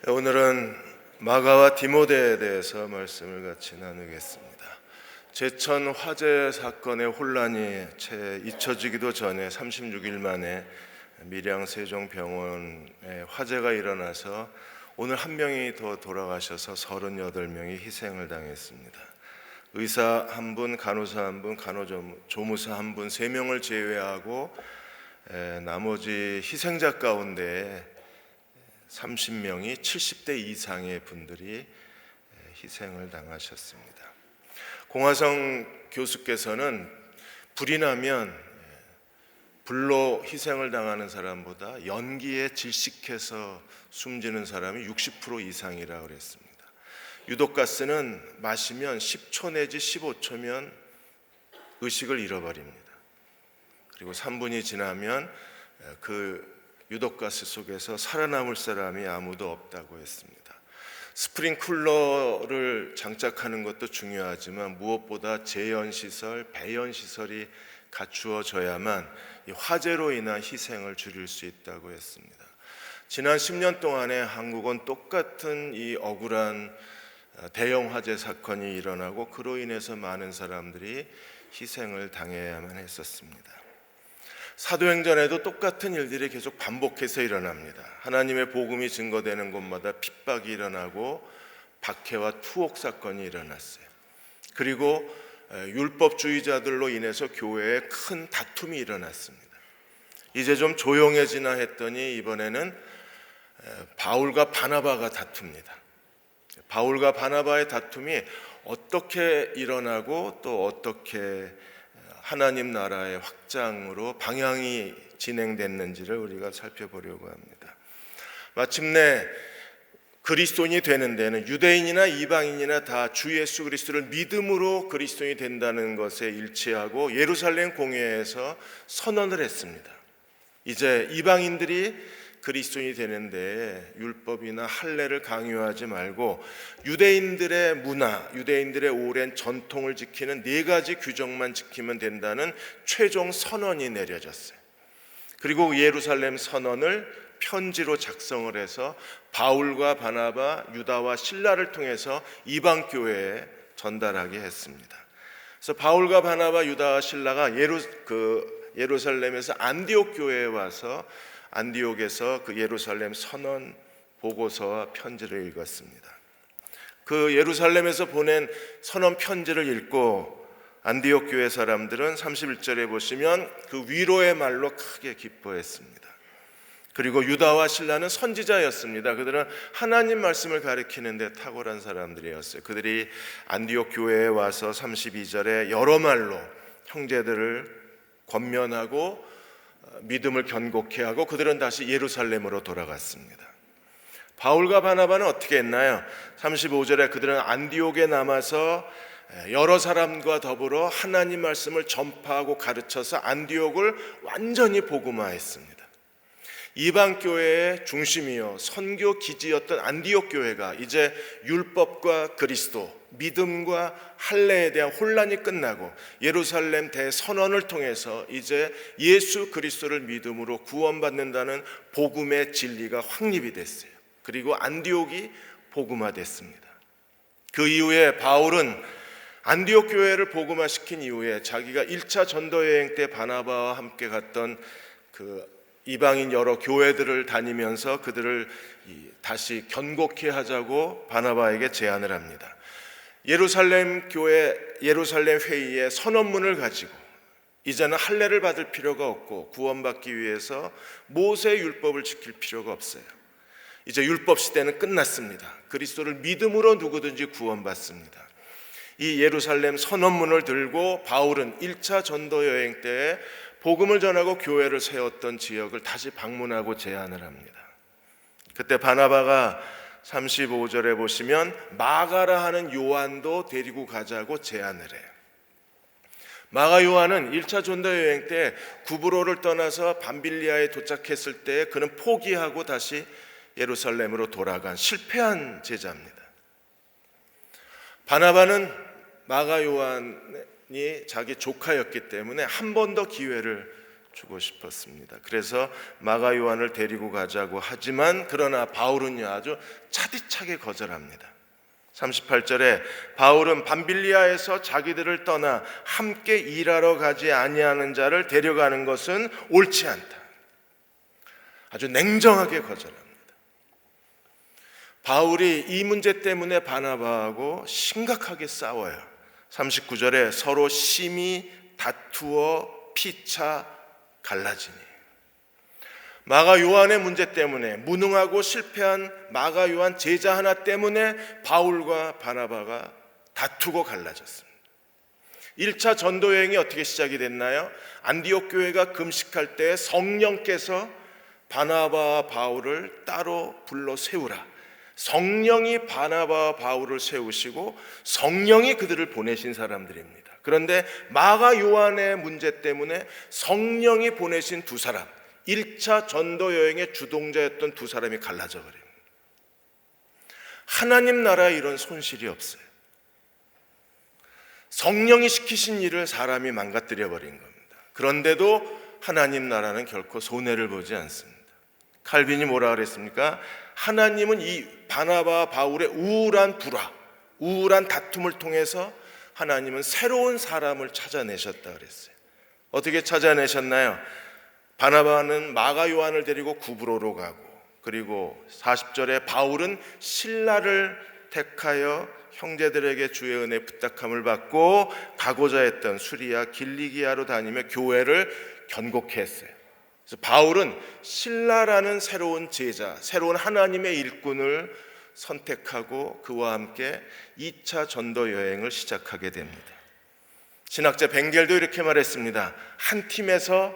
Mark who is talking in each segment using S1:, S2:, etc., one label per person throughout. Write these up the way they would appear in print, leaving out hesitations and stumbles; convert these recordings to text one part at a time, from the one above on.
S1: 오늘은 마가와 디모데에 대해서 말씀을 같이 나누겠습니다. 제천 화재 사건의 혼란이 채 잊혀지기도 전에 36일 만에 밀양 세종병원에 화재가 일어나서 오늘 한 명이 더 돌아가셔서 38명이 희생을 당했습니다. 의사 한 분, 간호사 한 분, 간호조무사 한 분, 3명을 제외하고 나머지 희생자 가운데 30명이 70대 이상의 분들이 희생을 당하셨습니다. 공화성 교수께서는 불이 나면 불로 희생을 당하는 사람보다 연기에 질식해서 숨지는 사람이 60% 이상이라고 그랬습니다. 유독가스는 마시면 10초 내지 15초면 의식을 잃어버립니다. 그리고 3분이 지나면 그 유독가스 속에서 살아남을 사람이 아무도 없다고 했습니다. 스프링클러를 장착하는 것도 중요하지만 무엇보다 제연시설, 배연시설이 갖추어져야만 이 화재로 인한 희생을 줄일 수 있다고 했습니다. 지난 10년 동안에 한국은 똑같은 이 억울한 대형 화재 사건이 일어나고 그로 인해서 많은 사람들이 희생을 당해야만 했었습니다. 사도행전에도 똑같은 일들이 계속 반복해서 일어납니다. 하나님의 복음이 증거되는 곳마다 핍박이 일어나고 박해와 투옥 사건이 일어났어요. 그리고 율법주의자들로 인해서 교회에 큰 다툼이 일어났습니다. 이제 좀 조용해지나 했더니 이번에는 바울과 바나바가 다툽니다. 바울과 바나바의 다툼이 어떻게 일어나고 또 어떻게 하나님 나라의 확장으로 방향이 진행됐는지를 우리가 살펴보려고 합니다. 마침내 그리스도인이 되는 데는 유대인이나 이방인이나 다 주 예수 그리스도를 믿음으로 그리스도인이 된다는 것에 일치하고 예루살렘 공회에서 선언을 했습니다. 이제 이방인들이 그리스도인이 되는데 율법이나 할례를 강요하지 말고 유대인들의 문화, 유대인들의 오랜 전통을 지키는 4가지 규정만 지키면 된다는 최종 선언이 내려졌어요. 그리고 예루살렘 선언을 편지로 작성을 해서 바울과 바나바, 유다와 실라를 통해서 이방 교회에 전달하게 했습니다. 그래서 바울과 바나바, 유다와 실라가 예루살렘에서 안디옥 교회에 와서 안디옥에서 그 예루살렘 선언 보고서와 편지를 읽었습니다. 그 예루살렘에서 보낸 선언 편지를 읽고 안디옥 교회 사람들은 31절에 보시면 그 위로의 말로 크게 기뻐했습니다. 그리고 유다와 실라는 선지자였습니다. 그들은 하나님 말씀을 가리키는 데 탁월한 사람들이었어요. 그들이 안디옥 교회에 와서 32절에 여러 말로 형제들을 권면하고 믿음을 견고케 하고 그들은 다시 예루살렘으로 돌아갔습니다. 바울과 바나바는 어떻게 했나요? 35절에 그들은 안디옥에 남아서 여러 사람과 더불어 하나님 말씀을 전파하고 가르쳐서 안디옥을 완전히 복음화했습니다. 이방 교회의 중심이요 선교 기지였던 안디옥 교회가 이제 율법과 그리스도, 믿음과 할례에 대한 혼란이 끝나고 예루살렘 대선언을 통해서 이제 예수 그리스도를 믿음으로 구원받는다는 복음의 진리가 확립이 됐어요. 그리고 안디옥이 복음화됐습니다. 그 이후에 바울은 안디옥 교회를 복음화시킨 이후에 자기가 1차 전도 여행 때 바나바와 함께 갔던 그 이방인 여러 교회들을 다니면서 그들을 다시 견고케 하자고 바나바에게 제안을 합니다. 예루살렘 교회, 예루살렘 회의의 선언문을 가지고 이제는 할례를 받을 필요가 없고 구원받기 위해서 모세의 율법을 지킬 필요가 없어요. 이제 율법 시대는 끝났습니다. 그리스도를 믿음으로 누구든지 구원받습니다. 이 예루살렘 선언문을 들고 바울은 1차 전도 여행 때에 복음을 전하고 교회를 세웠던 지역을 다시 방문하고 제안을 합니다. 그때 바나바가 35절에 보시면 마가라 하는 요한도 데리고 가자고 제안을 해요. 마가 요한은 1차 전도 여행 때 구브로를 떠나서 밤빌리아에 도착했을 때 그는 포기하고 다시 예루살렘으로 돌아간 실패한 제자입니다. 바나바는 마가 요한이 자기 조카였기 때문에 한 번 더 기회를 주고 싶었습니다. 그래서 마가 요한을 데리고 가자고 하지만 그러나 바울은요 아주 차디차게 거절합니다. 38절에 바울은 밤빌리아에서 자기들을 떠나 함께 일하러 가지 아니하는 자를 데려가는 것은 옳지 않다. 아주 냉정하게 거절합니다. 바울이 이 문제 때문에 바나바하고 심각하게 싸워요. 39절에 서로 심히 다투어 피차 갈라지니, 마가 요한의 문제 때문에, 무능하고 실패한 마가 요한 제자 하나 때문에 바울과 바나바가 다투고 갈라졌습니다. 1차 전도 여행이 어떻게 시작이 됐나요? 안디옥 교회가 금식할 때 성령께서 바나바와 바울을 따로 불러 세우라, 성령이 바나바와 바울을 세우시고 성령이 그들을 보내신 사람들입니다. 그런데 마가 요한의 문제 때문에 성령이 보내신 두 사람, 1차 전도 여행의 주동자였던 두 사람이 갈라져 버립니다. 하나님 나라에 이런 손실이 없어요. 성령이 시키신 일을 사람이 망가뜨려 버린 겁니다. 그런데도 하나님 나라는 결코 손해를 보지 않습니다. 칼빈이 뭐라 그랬습니까? 하나님은 이 바나바와 바울의 우울한 불화, 우울한 다툼을 통해서 하나님은 새로운 사람을 찾아내셨다 그랬어요. 어떻게 찾아내셨나요? 바나바는 마가 요한을 데리고 구브로로 가고, 그리고 40절에 바울은 실라를 택하여 형제들에게 주의 은혜 부탁함을 받고 가고자 했던 수리아 길리기아로 다니며 교회를 견고케 했어요. 그래서 바울은 실라라는 새로운 제자, 새로운 하나님의 일꾼을 선택하고 그와 함께 2차 전도 여행을 시작하게 됩니다. 신학자 벵겔도 이렇게 말했습니다. 한 팀에서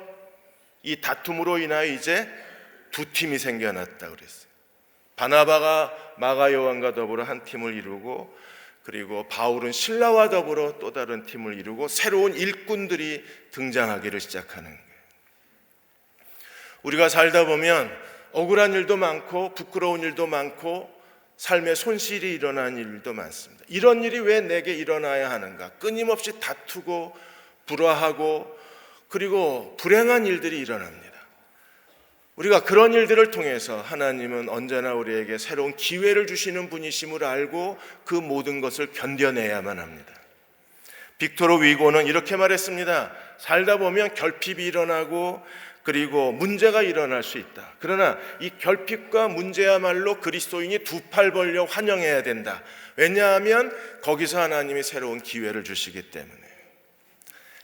S1: 이 다툼으로 인하여 이제 두 팀이 생겨났다 그랬어요. 바나바가 마가 요한과 더불어 한 팀을 이루고, 그리고 바울은 실라와 더불어 또 다른 팀을 이루고 새로운 일꾼들이 등장하기를 시작하는 거예요. 우리가 살다 보면 억울한 일도 많고 부끄러운 일도 많고 삶에 손실이 일어난 일도 많습니다. 이런 일이 왜 내게 일어나야 하는가? 끊임없이 다투고 불화하고 그리고 불행한 일들이 일어납니다. 우리가 그런 일들을 통해서 하나님은 언제나 우리에게 새로운 기회를 주시는 분이심을 알고 그 모든 것을 견뎌내야만 합니다. 빅토르 위고는 이렇게 말했습니다. 살다 보면 결핍이 일어나고 그리고 문제가 일어날 수 있다. 그러나 이 결핍과 문제야말로 그리스도인이 두 팔 벌려 환영해야 된다. 왜냐하면 거기서 하나님이 새로운 기회를 주시기 때문에.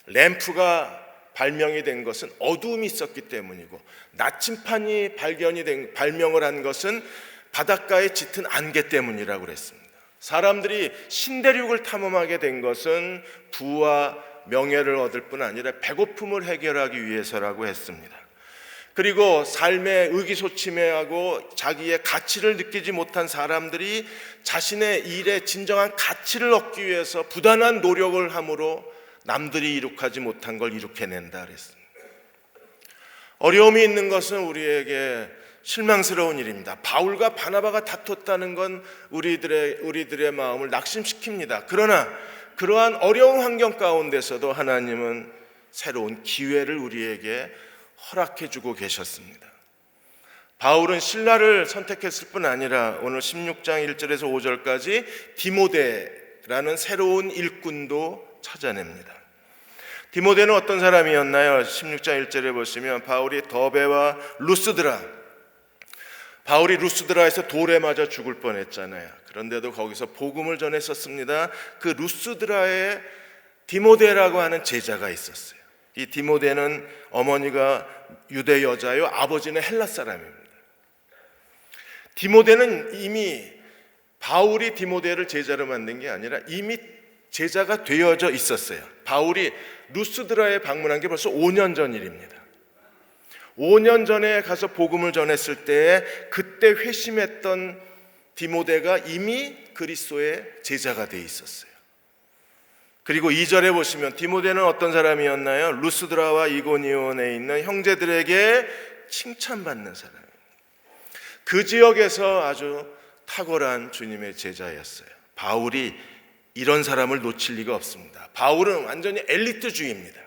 S1: 램프가 발명이 된 것은 어두움이 있었기 때문이고, 나침판이 발명을 한 것은 바닷가에 짙은 안개 때문이라고 그랬습니다. 사람들이 신대륙을 탐험하게 된 것은 부와 명예를 얻을 뿐 아니라 배고픔을 해결하기 위해서라고 했습니다. 그리고 삶에 의기소침해하고 자기의 가치를 느끼지 못한 사람들이 자신의 일에 진정한 가치를 얻기 위해서 부단한 노력을 함으로 남들이 이룩하지 못한 걸 이룩해낸다 그랬습니다. 어려움이 있는 것은 우리에게 실망스러운 일입니다. 바울과 바나바가 다퉜다는 건 우리들의 마음을 낙심시킵니다. 그러나 그러한 어려운 환경 가운데서도 하나님은 새로운 기회를 우리에게 허락해 주고 계셨습니다. 바울은 실라를 선택했을 뿐 아니라 오늘 16장 1절에서 5절까지 디모데라는 새로운 일꾼도 찾아냅니다. 디모데는 어떤 사람이었나요? 16장 1절에 보시면 바울이 더베와 루스드라, 바울이 루스드라에서 돌에 맞아 죽을 뻔했잖아요. 그런데도 거기서 복음을 전했었습니다. 그 루스드라에 디모데라고 하는 제자가 있었어요. 이 디모데는 어머니가 유대 여자요, 아버지는 헬라 사람입니다. 디모데는 이미 바울이 디모데를 제자로 만든 게 아니라 이미 제자가 되어져 있었어요. 바울이 루스드라에 방문한 게 벌써 5년 전 일입니다. 5년 전에 가서 복음을 전했을 때 그때 회심했던 디모데가 이미 그리스도의 제자가 돼 있었어요. 그리고 2절에 보시면 디모데는 어떤 사람이었나요? 루스드라와 이고니온에 있는 형제들에게 칭찬받는 사람입니다. 그 지역에서 아주 탁월한 주님의 제자였어요. 바울이 이런 사람을 놓칠 리가 없습니다. 바울은 완전히 엘리트주의입니다.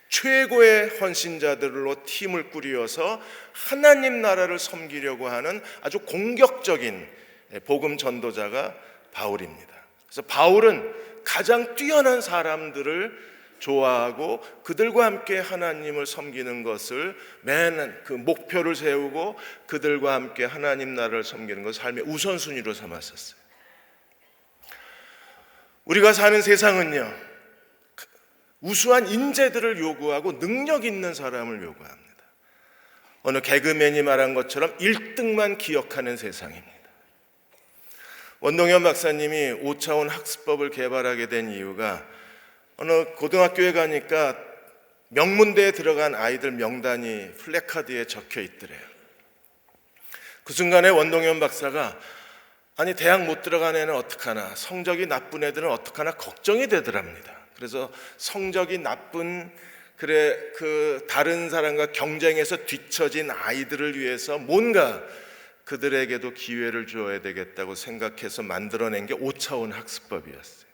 S1: 최고의 헌신자들로 팀을 꾸려서 하나님 나라를 섬기려고 하는 아주 공격적인 복음 전도자가 바울입니다. 그래서 바울은 가장 뛰어난 사람들을 좋아하고 그들과 함께 하나님을 섬기는 것을 맨 그 목표를 세우고 그들과 함께 하나님 나라를 섬기는 것을 삶의 우선순위로 삼았었어요. 우리가 사는 세상은요, 우수한 인재들을 요구하고 능력 있는 사람을 요구합니다. 어느 개그맨이 말한 것처럼 1등만 기억하는 세상입니다. 원동현 박사님이 5차원 학습법을 개발하게 된 이유가 어느 고등학교에 가니까 명문대에 들어간 아이들 명단이 플래카드에 적혀 있더래요. 그 순간에 원동현 박사가 아니 대학 못 들어간 애는 어떡하나, 성적이 나쁜 애들은 어떡하나 걱정이 되더랍니다. 그래서 성적이 나쁜 그 다른 사람과 경쟁해서 뒤처진 아이들을 위해서 뭔가 그들에게도 기회를 주어야 되겠다고 생각해서 만들어낸 게 5차원 학습법이었어요.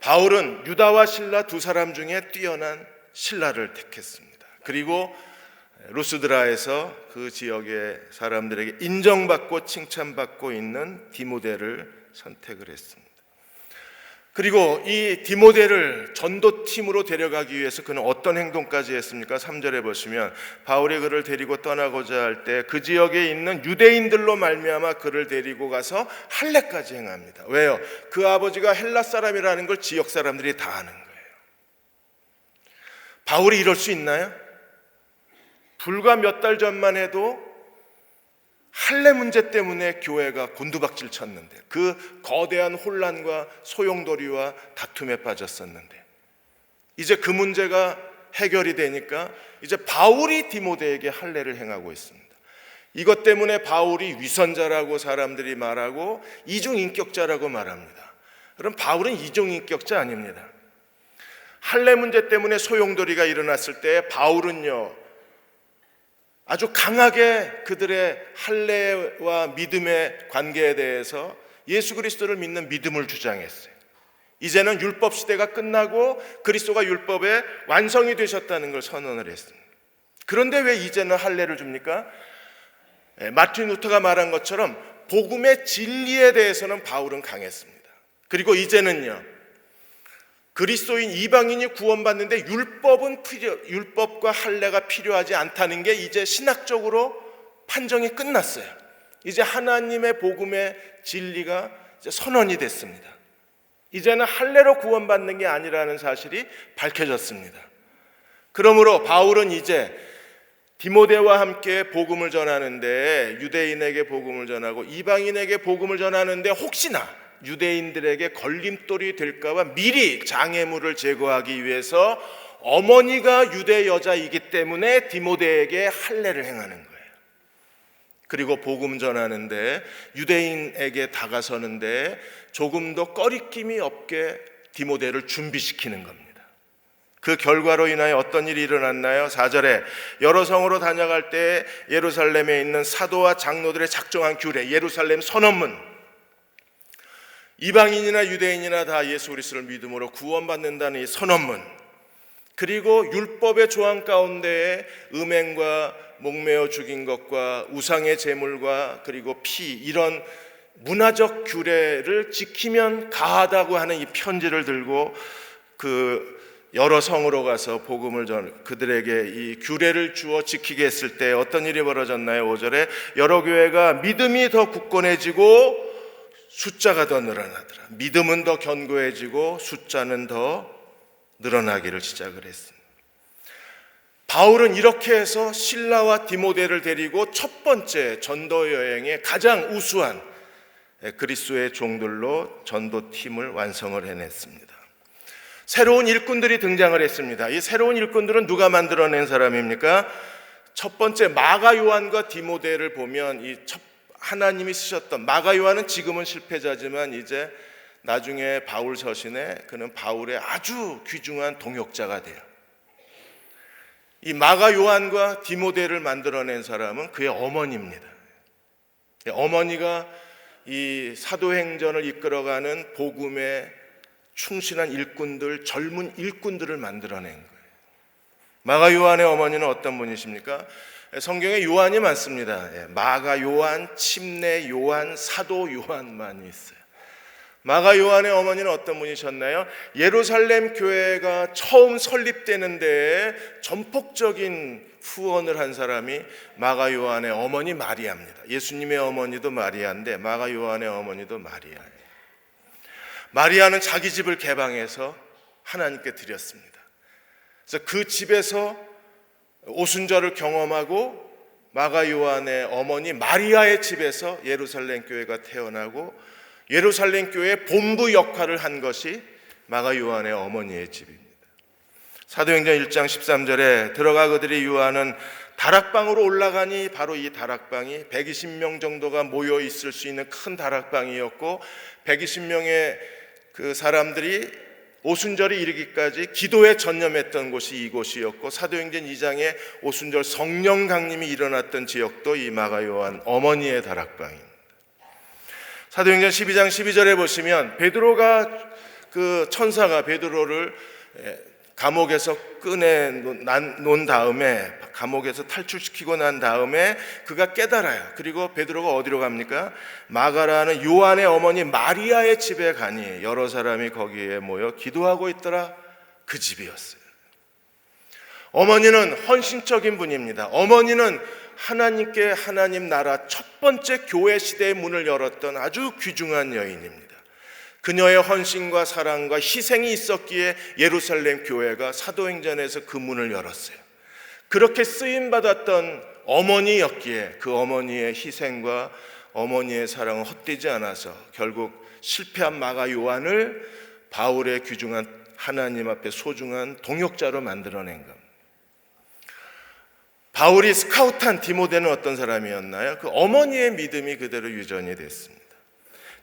S1: 바울은 유다와 실라 두 사람 중에 뛰어난 실라를 택했습니다. 그리고 루스드라에서 그 지역의 사람들에게 인정받고 칭찬받고 있는 디모데를 선택을 했습니다. 그리고 이 디모데를 전도팀으로 데려가기 위해서 그는 어떤 행동까지 했습니까? 3절에 보시면 바울이 그를 데리고 떠나고자 할 때 그 지역에 있는 유대인들로 말미암아 그를 데리고 가서 할례까지 행합니다. 왜요? 그 아버지가 헬라 사람이라는 걸 지역 사람들이 다 아는 거예요. 바울이 이럴 수 있나요? 불과 몇 달 전만 해도 할례 문제 때문에 교회가 곤두박질 쳤는데, 그 거대한 혼란과 소용돌이와 다툼에 빠졌었는데, 이제 그 문제가 해결이 되니까 이제 바울이 디모데에게 할례를 행하고 있습니다. 이것 때문에 바울이 위선자라고 사람들이 말하고 이중인격자라고 말합니다. 그럼 바울은 이중인격자 아닙니다. 할례 문제 때문에 소용돌이가 일어났을 때 바울은요, 아주 강하게 그들의 할례와 믿음의 관계에 대해서 예수 그리스도를 믿는 믿음을 주장했어요. 이제는 율법 시대가 끝나고 그리스도가 율법의 완성이 되셨다는 걸 선언을 했습니다. 그런데 왜 이제는 할례를 줍니까? 마틴 루터가 말한 것처럼 복음의 진리에 대해서는 바울은 강했습니다. 그리고 이제는요, 그리스도인 이방인이 구원받는데 율법과 할례가 필요하지 않다는 게 이제 신학적으로 판정이 끝났어요. 이제 하나님의 복음의 진리가 이제 선언이 됐습니다. 이제는 할례로 구원받는 게 아니라는 사실이 밝혀졌습니다. 그러므로 바울은 이제 디모데와 함께 복음을 전하는데, 유대인에게 복음을 전하고 이방인에게 복음을 전하는데 혹시나 유대인들에게 걸림돌이 될까봐 미리 장애물을 제거하기 위해서 어머니가 유대 여자이기 때문에 디모데에게 할례를 행하는 거예요. 그리고 복음 전하는데, 유대인에게 다가서는데 조금도 꺼리낌이 없게 디모데를 준비시키는 겁니다. 그 결과로 인하여 어떤 일이 일어났나요? 4절에 여러 성으로 다녀갈 때 예루살렘에 있는 사도와 장로들의 작정한 규례, 예루살렘 선언문, 이방인이나 유대인이나 다 예수 그리스도를 믿음으로 구원받는다는 이 선언문, 그리고 율법의 조항 가운데에 음행과 목매어 죽인 것과 우상의 제물과 그리고 피, 이런 문화적 규례를 지키면 가하다고 하는 이 편지를 들고 그 여러 성으로 가서 복음을 그들에게 이 규례를 주어 지키게 했을 때 어떤 일이 벌어졌나요? 5절에 여러 교회가 믿음이 더 굳건해지고 숫자가 더 늘어나더라. 믿음은 더 견고해지고 숫자는 더 늘어나기를 시작을 했습니다. 바울은 이렇게 해서 실라와 디모데를 데리고 첫 번째 전도 여행의 가장 우수한 그리스도의 종들로 전도팀을 완성을 해냈습니다. 새로운 일꾼들이 등장을 했습니다. 이 새로운 일꾼들은 누가 만들어낸 사람입니까? 첫 번째 마가 요한과 디모데를 보면 하나님이 쓰셨던 마가 요한은 지금은 실패자지만 이제 나중에 바울 서신에 그는 바울의 아주 귀중한 동역자가 돼요. 이 마가 요한과 디모데를 만들어낸 사람은 그의 어머니입니다. 어머니가 이 사도행전을 이끌어가는 복음의 충실한 일꾼들, 젊은 일꾼들을 만들어낸 거예요. 마가 요한의 어머니는 어떤 분이십니까? 성경에 요한이 많습니다. 마가 요한, 침례 요한, 사도 요한만이 있어요. 마가 요한의 어머니는 어떤 분이셨나요? 예루살렘 교회가 처음 설립되는 데에 전폭적인 후원을 한 사람이 마가 요한의 어머니 마리아입니다. 예수님의 어머니도 마리아인데 마가 요한의 어머니도 마리아예요. 마리아는 자기 집을 개방해서 하나님께 드렸습니다. 그래서 그 집에서 오순절을 경험하고 마가 요한의 어머니 마리아의 집에서 예루살렘 교회가 태어나고 예루살렘 교회의 본부 역할을 한 것이 마가 요한의 어머니의 집입니다. 사도행전 1장 13절에 들어가 그들이 요한은 다락방으로 올라가니 바로 이 다락방이 120명 정도가 모여 있을 수 있는 큰 다락방이었고 120명의 그 사람들이 오순절이 이르기까지 기도에 전념했던 곳이 이곳이었고 사도행전 2장에 오순절 성령 강림이 일어났던 지역도 이 마가 요한 어머니의 다락방입니다. 사도행전 12장 12절에 보시면 베드로가 그 천사가 베드로를 감옥에서 꺼내 놓은 다음에 감옥에서 탈출시키고 난 다음에 그가 깨달아요. 그리고 베드로가 어디로 갑니까? 마가라는 요한의 어머니 마리아의 집에 가니 여러 사람이 거기에 모여 기도하고 있더라. 그 집이었어요. 어머니는 헌신적인 분입니다. 어머니는 하나님께 하나님 나라 첫 번째 교회 시대의 문을 열었던 아주 귀중한 여인입니다. 그녀의 헌신과 사랑과 희생이 있었기에 예루살렘 교회가 사도행전에서 그 문을 열었어요. 그렇게 쓰임받았던 어머니였기에 그 어머니의 희생과 어머니의 사랑은 헛되지 않아서 결국 실패한 마가 요한을 바울의 귀중한 하나님 앞에 소중한 동역자로 만들어낸 겁니다. 바울이 스카우트한 디모데는 어떤 사람이었나요? 그 어머니의 믿음이 그대로 유전이 됐습니다.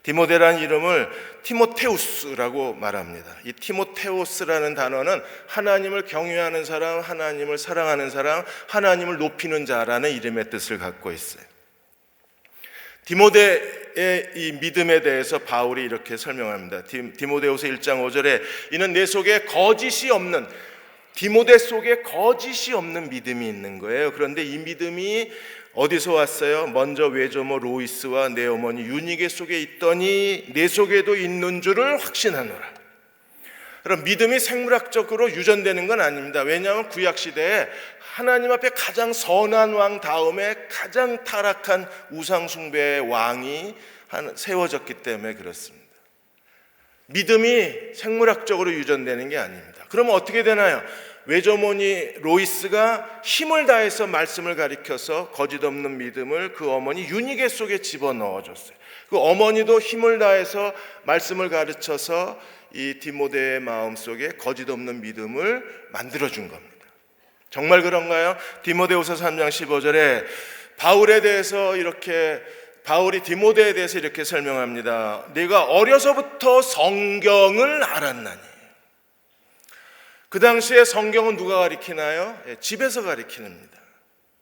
S1: 디모데라는 이름을 티모테우스라고 말합니다. 이 티모테우스라는 단어는 하나님을 경외하는 사람, 하나님을 사랑하는 사람, 하나님을 높이는 자라는 이름의 뜻을 갖고 있어요. 디모데의 이 믿음에 대해서 바울이 이렇게 설명합니다. 디모데후서 1장 5절에 이는 내 속에 거짓이 없는, 디모데 속에 거짓이 없는 믿음이 있는 거예요. 그런데 이 믿음이 어디서 왔어요? 먼저 외조모 로이스와 내 어머니 유니게 속에 있더니 내 속에도 있는 줄을 확신하노라. 그럼 믿음이 생물학적으로 유전되는 건 아닙니다. 왜냐하면 구약시대에 하나님 앞에 가장 선한 왕 다음에 가장 타락한 우상숭배의 왕이 세워졌기 때문에 그렇습니다. 믿음이 생물학적으로 유전되는 게 아닙니다. 그러면 어떻게 되나요? 외조모니 로이스가 힘을 다해서 말씀을 가리켜서 거짓 없는 믿음을 그 어머니 유니게 속에 집어넣어줬어요. 그 어머니도 힘을 다해서 말씀을 가르쳐서 이 디모데의 마음속에 거짓 없는 믿음을 만들어준 겁니다. 정말 그런가요? 디모데후서 3장 15절에 바울이 디모데에 대해서 이렇게 설명합니다. 네가 어려서부터 성경을 알았나니. 그 당시에 성경은 누가 가리키나요? 집에서 가리키는입니다.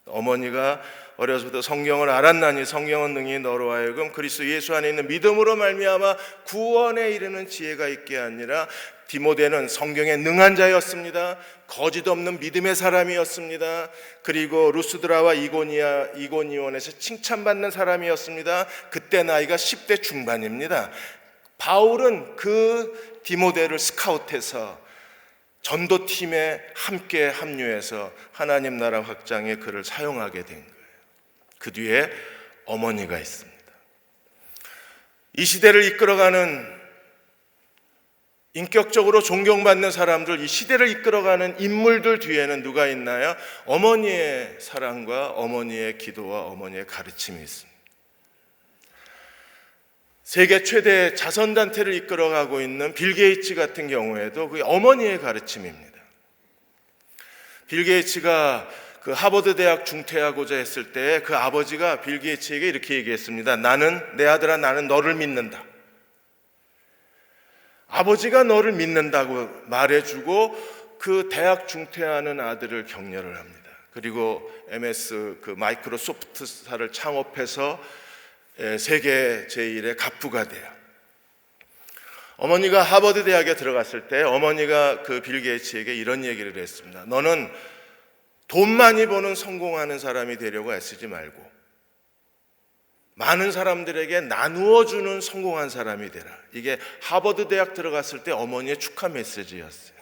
S1: 어머니가 어려서부터 성경을 알았나니 성경은 능히 너로 하여금 그리스도 예수 안에 있는 믿음으로 말미암아 구원에 이르는 지혜가 있게 아니라 디모데는 성경에 능한 자였습니다. 거짓 없는 믿음의 사람이었습니다. 그리고 루스드라와 이고니온에서 칭찬받는 사람이었습니다. 그때 나이가 10대 중반입니다. 바울은 그 디모데를 스카우트해서 전도팀에 함께 합류해서 하나님 나라 확장에 그를 사용하게 된 거예요. 그 뒤에 어머니가 있습니다. 이 시대를 이끌어가는 인격적으로 존경받는 사람들, 이 시대를 이끌어가는 인물들 뒤에는 누가 있나요? 어머니의 사랑과 어머니의 기도와 어머니의 가르침이 있습니다. 세계 최대 자선단체를 이끌어가고 있는 빌 게이츠 같은 경우에도 그게 어머니의 가르침입니다. 빌 게이츠가 그 하버드 대학 중퇴하고자 했을 때 그 아버지가 빌 게이츠에게 이렇게 얘기했습니다. 내 아들아 나는 너를 믿는다. 아버지가 너를 믿는다고 말해주고 그 대학 중퇴하는 아들을 격려를 합니다. 그리고 MS 그 마이크로소프트사를 창업해서 세계 제1의 갑부가 돼요. 어머니가 하버드 대학에 들어갔을 때 어머니가 그 빌 게이츠에게 이런 얘기를 했습니다. 너는 돈 많이 버는 성공하는 사람이 되려고 애쓰지 말고 많은 사람들에게 나누어 주는 성공한 사람이 되라. 이게 하버드 대학 들어갔을 때 어머니의 축하 메시지였어요.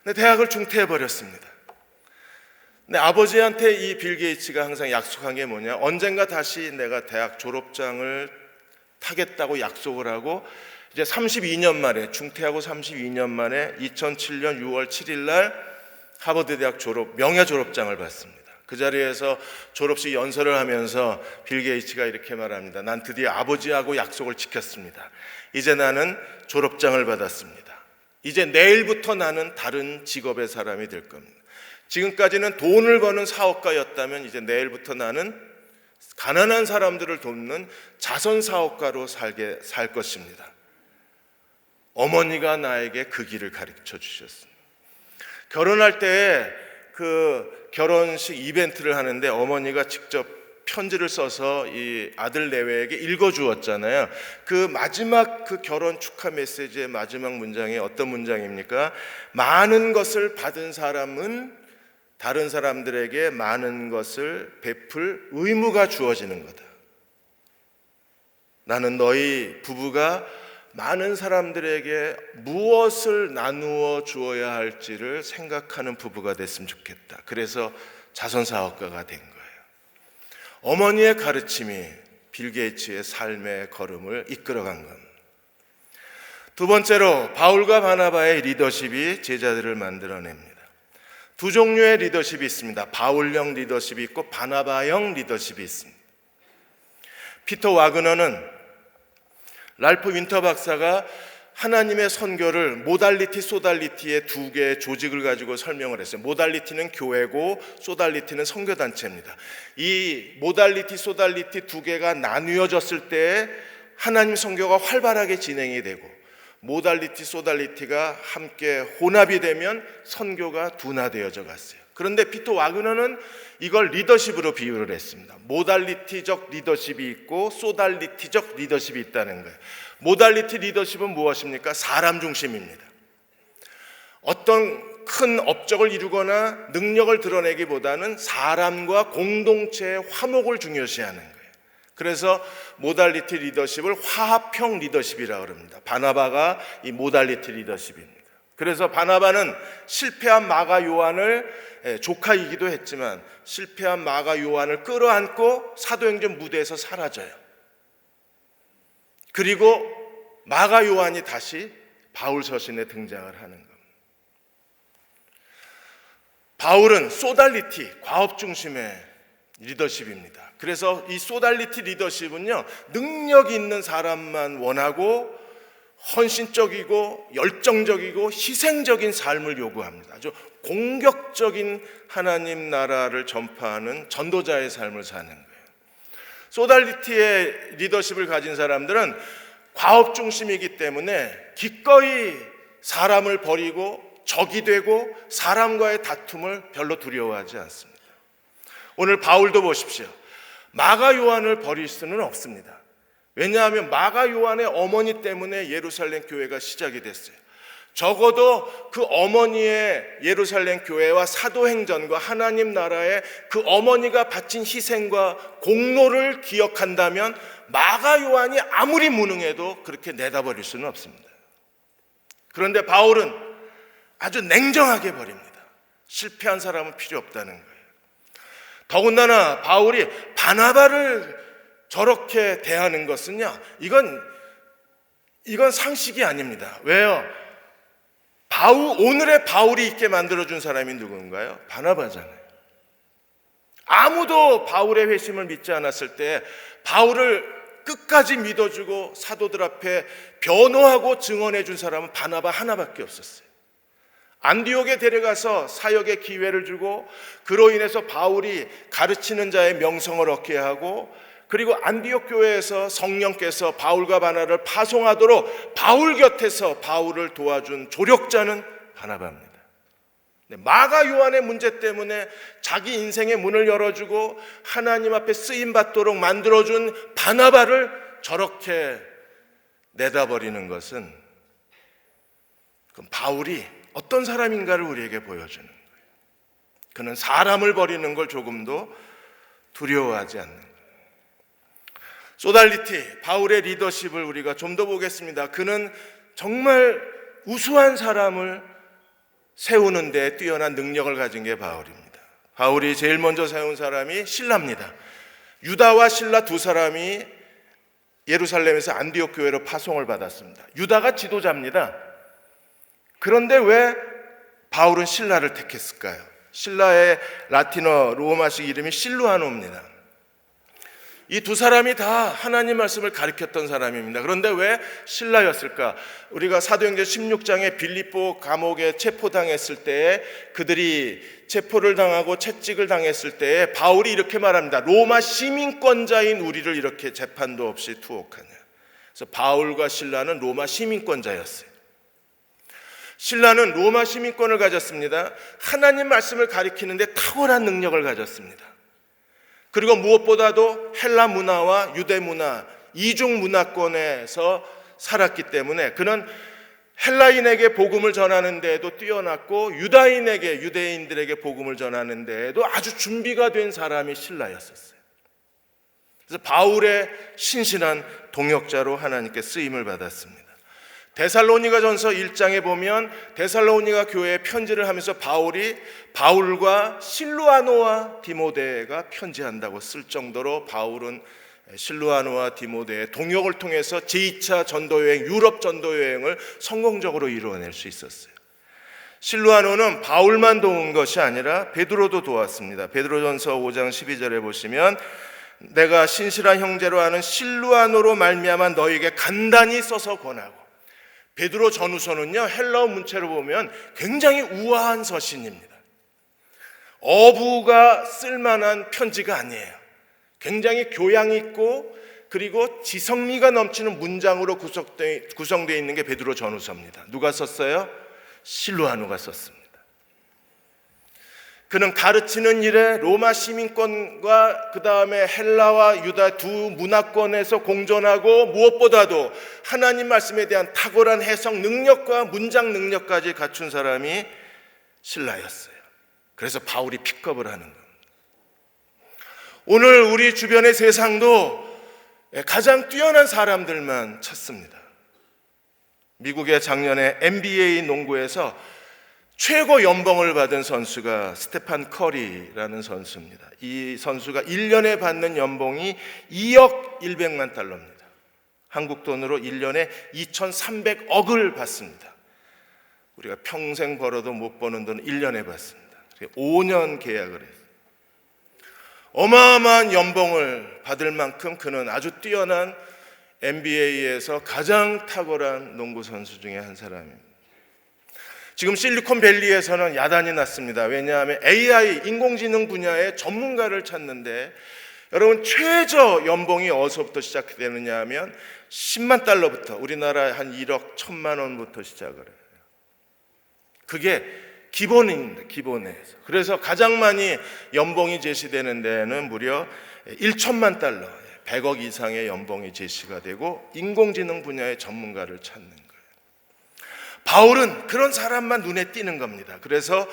S1: 근데 대학을 중퇴해 버렸습니다. 근데 아버지한테 이 빌 게이츠가 항상 약속한 게 뭐냐? 언젠가 다시 내가 대학 졸업장을 타겠다고 약속을 하고 이제 32년 만에, 중퇴하고 32년 만에 2007년 6월 7일 날 하버드 대학 명예 졸업장을 받습니다. 그 자리에서 졸업식 연설을 하면서 빌 게이츠가 이렇게 말합니다. 난 드디어 아버지하고 약속을 지켰습니다. 이제 나는 졸업장을 받았습니다. 이제 내일부터 나는 다른 직업의 사람이 될 겁니다. 지금까지는 돈을 버는 사업가였다면 이제 내일부터 나는 가난한 사람들을 돕는 자선 사업가로 살 것입니다. 어머니가 나에게 그 길을 가르쳐 주셨습니다. 결혼할 때 그 결혼식 이벤트를 하는데 어머니가 직접 편지를 써서 이 아들 내외에게 읽어주었잖아요. 그 마지막 그 결혼 축하 메시지의 마지막 문장이 어떤 문장입니까? 많은 것을 받은 사람은 다른 사람들에게 많은 것을 베풀 의무가 주어지는 거다. 나는 너희 부부가 많은 사람들에게 무엇을 나누어 주어야 할지를 생각하는 부부가 됐으면 좋겠다. 그래서 자선사업가가 된 거예요. 어머니의 가르침이 빌 게이츠의 삶의 걸음을 이끌어간 겁니다. 두 번째로 바울과 바나바의 리더십이 제자들을 만들어냅니다. 두 종류의 리더십이 있습니다. 바울형 리더십이 있고 바나바형 리더십이 있습니다. 피터 와그너는 랄프 윈터 박사가 하나님의 선교를 모달리티, 소달리티의 두 개의 조직을 가지고 설명을 했어요. 모달리티는 교회고 소달리티는 선교단체입니다. 이 모달리티, 소달리티 두 개가 나뉘어졌을 때 하나님 선교가 활발하게 진행이 되고 모달리티, 소달리티가 함께 혼합이 되면 선교가 둔화되어져 갔어요. 그런데 피터 와그너는 이걸 리더십으로 비유를 했습니다. 모달리티적 리더십이 있고 소달리티적 리더십이 있다는 거예요. 모달리티 리더십은 무엇입니까? 사람 중심입니다. 어떤 큰 업적을 이루거나 능력을 드러내기보다는 사람과 공동체의 화목을 중요시하는 거예요. 그래서 모달리티 리더십을 화합형 리더십이라고 합니다. 바나바가 이 모달리티 리더십입니다. 그래서 바나바는 실패한 마가 요한을 조카이기도 했지만 실패한 마가 요한을 끌어안고 사도행전 무대에서 사라져요. 그리고 마가 요한이 다시 바울 서신에 등장을 하는 겁니다. 바울은 소달리티, 과업 중심의 리더십입니다. 그래서 이 소달리티 리더십은요, 능력 있는 사람만 원하고 헌신적이고 열정적이고 희생적인 삶을 요구합니다. 아주 공격적인 하나님 나라를 전파하는 전도자의 삶을 사는 거예요. 소달리티의 리더십을 가진 사람들은 과업 중심이기 때문에 기꺼이 사람을 버리고 적이 되고 사람과의 다툼을 별로 두려워하지 않습니다. 오늘 바울도 보십시오. 마가 요한을 버릴 수는 없습니다. 왜냐하면 마가 요한의 어머니 때문에 예루살렘 교회가 시작이 됐어요. 적어도 그 어머니의 예루살렘 교회와 사도행전과 하나님 나라의 그 어머니가 바친 희생과 공로를 기억한다면 마가 요한이 아무리 무능해도 그렇게 내다버릴 수는 없습니다. 그런데 바울은 아주 냉정하게 버립니다. 실패한 사람은 필요 없다는 거예요. 더군다나 바울이 바나바를 저렇게 대하는 것은요, 이건 상식이 아닙니다. 왜요? 오늘의 바울이 있게 만들어준 사람이 누군가요? 바나바잖아요. 아무도 바울의 회심을 믿지 않았을 때 바울을 끝까지 믿어주고 사도들 앞에 변호하고 증언해준 사람은 바나바 하나밖에 없었어요. 안디옥에 데려가서 사역의 기회를 주고 그로 인해서 바울이 가르치는 자의 명성을 얻게 하고, 그리고 안디옥 교회에서 성령께서 바울과 바나를 파송하도록 바울 곁에서 바울을 도와준 조력자는 바나바입니다. 마가 요한의 문제 때문에 자기 인생의 문을 열어주고 하나님 앞에 쓰임받도록 만들어준 바나바를 저렇게 내다버리는 것은 그럼 바울이 어떤 사람인가를 우리에게 보여주는 거예요. 그는 사람을 버리는 걸 조금도 두려워하지 않는 거예요. 소달리티, 바울의 리더십을 우리가 좀 더 보겠습니다. 그는 정말 우수한 사람을 세우는 데 뛰어난 능력을 가진 게 바울입니다. 바울이 제일 먼저 세운 사람이 실라입니다. 유다와 실라 두 사람이 예루살렘에서 안디옥 교회로 파송을 받았습니다. 유다가 지도자입니다. 그런데 왜 바울은 실라를 택했을까요? 실라의 라틴어 로마식 이름이 실루아노입니다. 이 두 사람이 다 하나님 말씀을 가르쳤던 사람입니다. 그런데 왜 실라였을까? 우리가 사도행전 16장에 빌립보 감옥에 체포당했을 때, 그들이 체포를 당하고 채찍을 당했을 때 바울이 이렇게 말합니다. 로마 시민권자인 우리를 이렇게 재판도 없이 투옥하냐. 그래서 바울과 실라는 로마 시민권자였어요. 실라는 로마 시민권을 가졌습니다. 하나님 말씀을 가리키는데 탁월한 능력을 가졌습니다. 그리고 무엇보다도 헬라 문화와 유대 문화, 이중 문화권에서 살았기 때문에 그는 헬라인에게 복음을 전하는 데에도 뛰어났고 유대인들에게 복음을 전하는 데에도 아주 준비가 된 사람이 실라였었어요. 그래서 바울의 신실한 동역자로 하나님께 쓰임을 받았습니다. 데살로니가전서 1장에 보면 데살로니가 교회에 편지를 하면서 바울과 실루아노와 디모데가 편지한다고 쓸 정도로 바울은 실루아노와 디모데의 동역을 통해서 제2차 전도여행, 유럽 전도여행을 성공적으로 이루어낼 수 있었어요. 실루아노는 바울만 도운 것이 아니라 베드로도 도왔습니다. 베드로전서 5장 12절에 보시면 내가 신실한 형제로 아는 실루아노로 말미암아 너에게 간단히 써서 권하고, 베드로 전후서는요, 헬라어 문체로 보면 굉장히 우아한 서신입니다. 어부가 쓸만한 편지가 아니에요. 굉장히 교양 있고 그리고 지성미가 넘치는 문장으로 구성되어 있는 게 베드로 전후서입니다. 누가 썼어요? 실루아노가 썼습니다. 그는 가르치는 일에 로마 시민권과 그 다음에 헬라와 유다 두 문화권에서 공존하고, 무엇보다도 하나님 말씀에 대한 탁월한 해석 능력과 문장 능력까지 갖춘 사람이 실라였어요. 그래서 바울이 픽업을 하는 겁니다. 오늘 우리 주변의 세상도 가장 뛰어난 사람들만 찾습니다. 미국의 작년에 NBA 농구에서 최고 연봉을 받은 선수가 스테판 커리라는 선수입니다. 이 선수가 1년에 받는 연봉이 2억 100만 달러입니다. 한국 돈으로 1년에 2,300억을 받습니다. 우리가 평생 벌어도 못 버는 돈을 1년에 받습니다. 5년 계약을 해요. 어마어마한 연봉을 받을 만큼 그는 아주 뛰어난 NBA에서 가장 탁월한 농구 선수 중에 한 사람입니다. 지금 실리콘밸리에서는 야단이 났습니다. 왜냐하면 AI, 인공지능 분야의 전문가를 찾는데, 여러분 최저 연봉이 어디서부터 시작되느냐 하면 10만 달러부터, 우리나라 한 1억 1천만 원부터 시작을 해요. 그게 기본입니다. 기본에서. 그래서 가장 많이 연봉이 제시되는 데는 무려 1천만 달러, 100억 이상의 연봉이 제시가 되고 인공지능 분야의 전문가를 찾는 거예요. 바울은 그런 사람만 눈에 띄는 겁니다. 그래서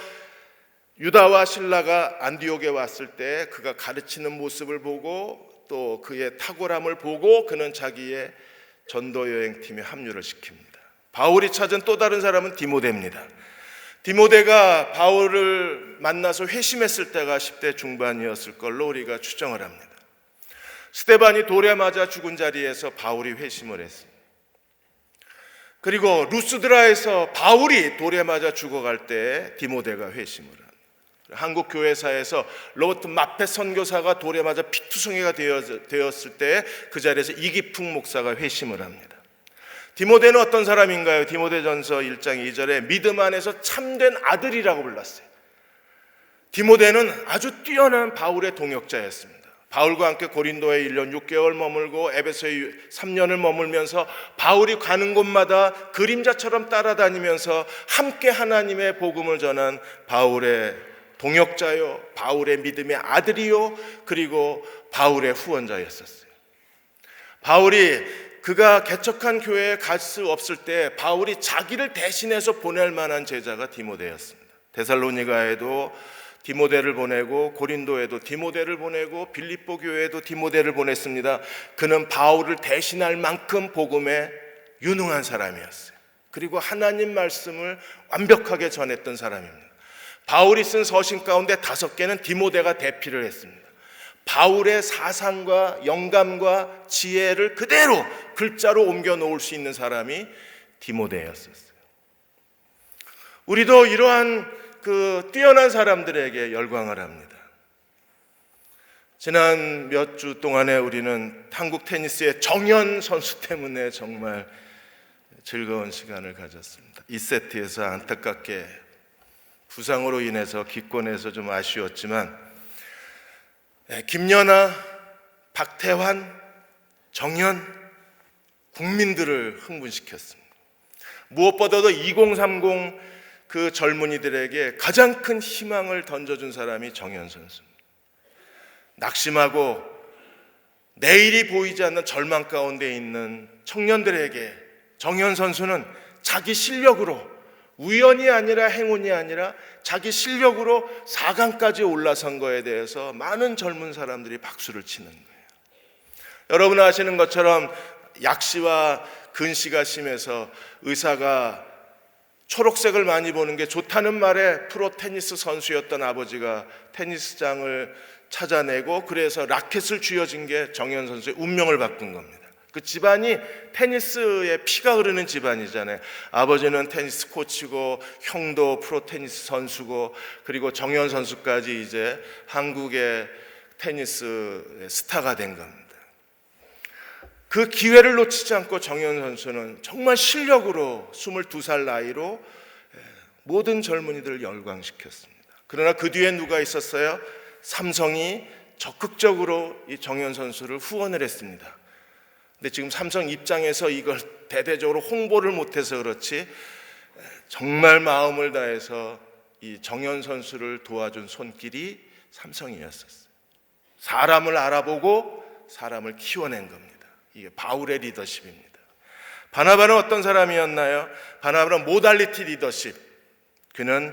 S1: 유다와 실라가 안디옥에 왔을 때 그가 가르치는 모습을 보고 또 그의 탁월함을 보고 그는 자기의 전도여행팀에 합류를 시킵니다. 바울이 찾은 또 다른 사람은 디모데입니다. 디모데가 바울을 만나서 회심했을 때가 10대 중반이었을 걸로 우리가 추정을 합니다. 스데반이 돌에 맞아 죽은 자리에서 바울이 회심을 했습니다. 그리고 루스드라에서 바울이 돌에 맞아 죽어갈 때 디모데가 회심을 합니다. 한국 교회사에서 로버트 마페 선교사가 돌에 맞아 피투성이가 되었을 때 그 자리에서 이기풍 목사가 회심을 합니다. 디모데는 어떤 사람인가요? 디모데전서 1장 2절에 믿음 안에서 참된 아들이라고 불렀어요. 디모데는 아주 뛰어난 바울의 동역자였습니다. 바울과 함께 고린도에 1년 6개월 머물고 에베소에 3년을 머물면서 바울이 가는 곳마다 그림자처럼 따라다니면서 함께 하나님의 복음을 전한 바울의 동역자요, 바울의 믿음의 아들이요, 그리고 바울의 후원자였었어요. 바울이 그가 개척한 교회에 갈 수 없을 때 바울이 자기를 대신해서 보낼 만한 제자가 디모데였습니다. 데살로니가에도 디모데를 보내고 고린도에도 디모데를 보내고 빌립보 교회에도 디모데를 보냈습니다. 그는 바울을 대신할 만큼 복음에 유능한 사람이었어요. 그리고 하나님 말씀을 완벽하게 전했던 사람입니다. 바울이 쓴 서신 가운데 5개는 디모데가 대피를 했습니다. 바울의 사상과 영감과 지혜를 그대로 글자로 옮겨 놓을 수 있는 사람이 디모데였었어요. 우리도 이러한 뛰어난 사람들에게 열광을 합니다. 지난 몇 주 동안에 우리는 한국 테니스의 정연 선수 때문에 정말 즐거운 시간을 가졌습니다. 2세트에서 안타깝게 부상으로 인해서 기권해서 좀 아쉬웠지만 김연아, 박태환, 정연 국민들을 흥분시켰습니다. 무엇보다도 2030 그 젊은이들에게 가장 큰 희망을 던져준 사람이 정연 선수입니다. 낙심하고 내일이 보이지 않는 절망 가운데 있는 청년들에게 정연 선수는 자기 실력으로, 우연이 아니라 행운이 아니라 자기 실력으로 4강까지 올라선 거에 대해서 많은 젊은 사람들이 박수를 치는 거예요. 여러분 아시는 것처럼 약시와 근시가 심해서 의사가 초록색을 많이 보는 게 좋다는 말에 프로 테니스 선수였던 아버지가 테니스장을 찾아내고 그래서 라켓을 쥐어진 게 정연 선수의 운명을 바꾼 겁니다. 그 집안이 테니스에 피가 흐르는 집안이잖아요. 아버지는 테니스 코치고 형도 프로 테니스 선수고 그리고 정연 선수까지 이제 한국의 테니스 스타가 된 겁니다. 그 기회를 놓치지 않고 정연 선수는 정말 실력으로 22살 나이로 모든 젊은이들을 열광시켰습니다. 그러나 그 뒤에 누가 있었어요? 삼성이 적극적으로 이 정연 선수를 후원을 했습니다. 근데 지금 삼성 입장에서 이걸 대대적으로 홍보를 못해서 그렇지 정말 마음을 다해서 이 정연 선수를 도와준 손길이 삼성이었었어요. 사람을 알아보고 사람을 키워낸 겁니다. 이게 바울의 리더십입니다. 바나바는 어떤 사람이었나요? 바나바는 모달리티 리더십. 그는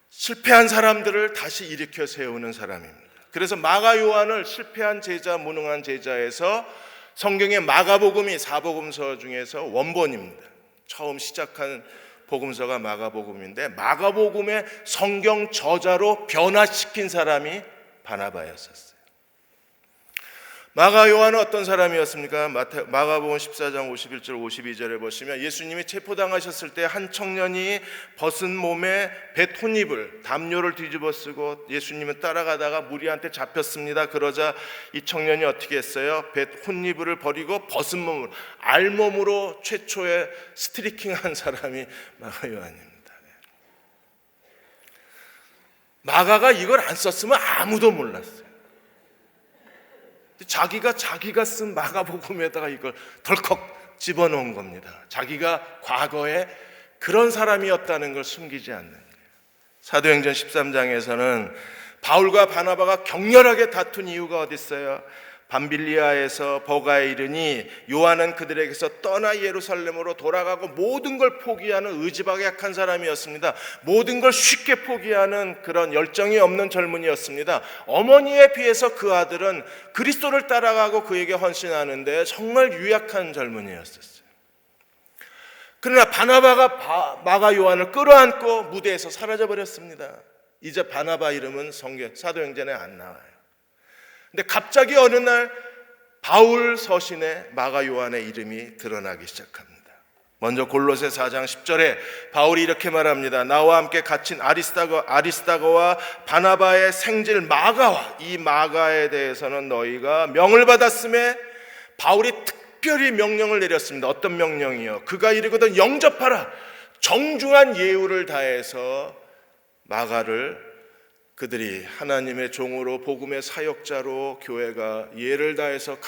S1: 실패한 사람들을 다시 일으켜 세우는 사람입니다. 그래서 마가 요한을 실패한 제자, 무능한 제자에서 성경의 마가복음이 4복음서 중에서 원본입니다. 처음 시작한 복음서가 마가복음인데 마가복음의 성경 저자로 변화시킨 사람이 바나바였었어요. 마가 요한은 어떤 사람이었습니까? 마가복음 14장 51절 52절에 보시면 예수님이 체포당하셨을 때 한 청년이 벗은 몸에 뱃 혼입을 담요를 뒤집어 쓰고 예수님은 따라가다가 무리한테 잡혔습니다. 그러자 이 청년이 어떻게 했어요? 뱃 혼입을 버리고 벗은 몸을 알몸으로 최초의 스트리킹한 사람이 마가 요한입니다. 마가가 이걸 안 썼으면 아무도 몰랐어요. 자기가 쓴 마가복음에다가 이걸 덜컥 집어넣은 겁니다. 자기가 과거에 그런 사람이었다는 걸 숨기지 않는 거예요. 사도행전 13장에서는 바울과 바나바가 격렬하게 다툰 이유가 어디 있어요? 밤빌리아에서 버가에 이르니 요한은 그들에게서 떠나 예루살렘으로 돌아가고 모든 걸 포기하는 의지박약한 사람이었습니다. 모든 걸 쉽게 포기하는 그런 열정이 없는 젊은이였습니다. 어머니에 비해서 그 아들은 그리스도를 따라가고 그에게 헌신하는데 정말 유약한 젊은이였었어요. 그러나 바나바가 마가 요한을 끌어안고 무대에서 사라져버렸습니다. 이제 바나바 이름은 사도행전에 안 나와요. 근데 갑자기 어느 날 바울 서신에 마가 요한의 이름이 드러나기 시작합니다. 먼저 골로새 4장 10절에 바울이 이렇게 말합니다. 나와 함께 갇힌 아리스다고와 바나바의 생질 마가와 이 마가에 대해서는 너희가 명을 받았음에 바울이 특별히 명령을 내렸습니다. 어떤 명령이요? 그가 이르거든 영접하라. 정중한 예우를 다해서 마가를 그들이 하나님의 종으로 복음의 사역자로 교회가 예를 다해서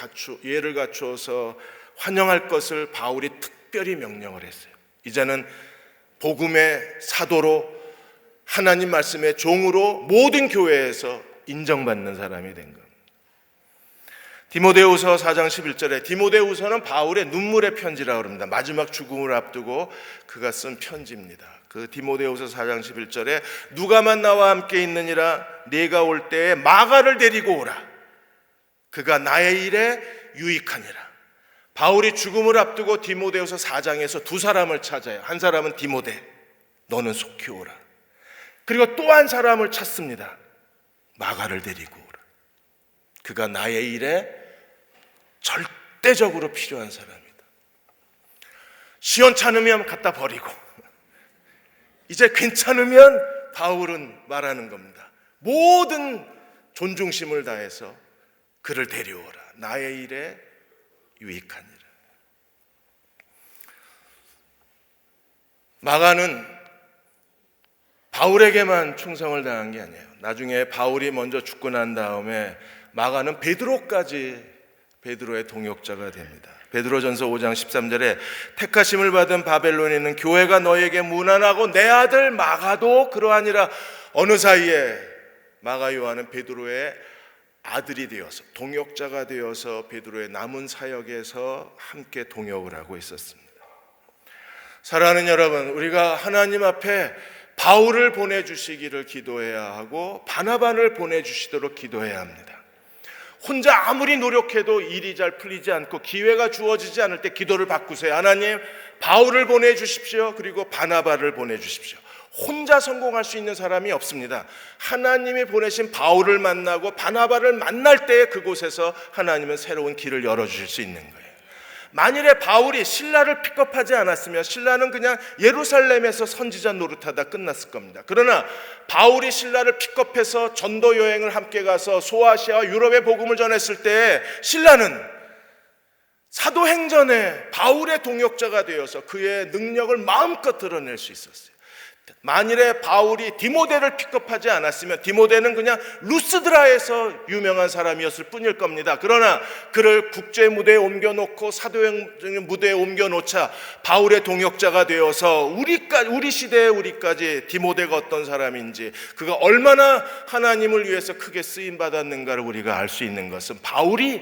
S1: 예를 갖추어서 환영할 것을 바울이 특별히 명령을 했어요. 이제는 복음의 사도로 하나님 말씀의 종으로 모든 교회에서 인정받는 사람이 된 겁니다. 디모데후서 4장 11절에 디모데후서는 바울의 눈물의 편지라고 합니다. 마지막 죽음을 앞두고 그가 쓴 편지입니다. 그 디모데후서 4장 11절에 누가만 나와 함께 있느니라 네가 올 때에 마가를 데리고 오라. 그가 나의 일에 유익하니라. 바울이 죽음을 앞두고 디모데후서 4장에서 두 사람을 찾아요. 한 사람은 디모데, 너는 속히 오라. 그리고 또 한 사람을 찾습니다. 마가를 데리고 오라. 그가 나의 일에 절대적으로 필요한 사람이다. 시원찮으면 갖다 버리고 이제 괜찮으면 바울은 말하는 겁니다. 모든 존중심을 다해서 그를 데려오라. 나의 일에 유익하니라. 마가는 바울에게만 충성을 다한 게 아니에요. 나중에 바울이 먼저 죽고 난 다음에 마가는 베드로까지 베드로의 동역자가 됩니다. 베드로전서 5장 13절에 택하심을 받은 바벨론에 있는 교회가 너에게 문안하고 내 아들 마가도 그러하니라. 어느 사이에 마가 요한은 베드로의 아들이 되어서 동역자가 되어서 베드로의 남은 사역에서 함께 동역을 하고 있었습니다. 사랑하는 여러분, 우리가 하나님 앞에 바울을 보내주시기를 기도해야 하고 바나바를 보내주시도록 기도해야 합니다. 혼자 아무리 노력해도 일이 잘 풀리지 않고 기회가 주어지지 않을 때 기도를 바꾸세요. 하나님, 바울을 보내주십시오. 그리고 바나바를 보내주십시오. 혼자 성공할 수 있는 사람이 없습니다. 하나님이 보내신 바울을 만나고 바나바를 만날 때 그곳에서 하나님은 새로운 길을 열어주실 수 있는 거예요. 만일에 바울이 신라를 픽업하지 않았으면 신라는 그냥 예루살렘에서 선지자 노릇하다 끝났을 겁니다. 그러나 바울이 신라를 픽업해서 전도 여행을 함께 가서 소아시아와 유럽의 복음을 전했을 때 신라는 사도행전에 바울의 동역자가 되어서 그의 능력을 마음껏 드러낼 수 있었어요. 만일에 바울이 디모데를 픽업하지 않았으면 디모데는 그냥 루스드라에서 유명한 사람이었을 뿐일 겁니다. 그러나 그를 국제 무대에 옮겨놓고 사도행 무대에 옮겨놓자 바울의 동역자가 되어서 우리 시대에 우리까지 디모데가 어떤 사람인지 그가 얼마나 하나님을 위해서 크게 쓰임받았는가를 우리가 알 수 있는 것은 바울이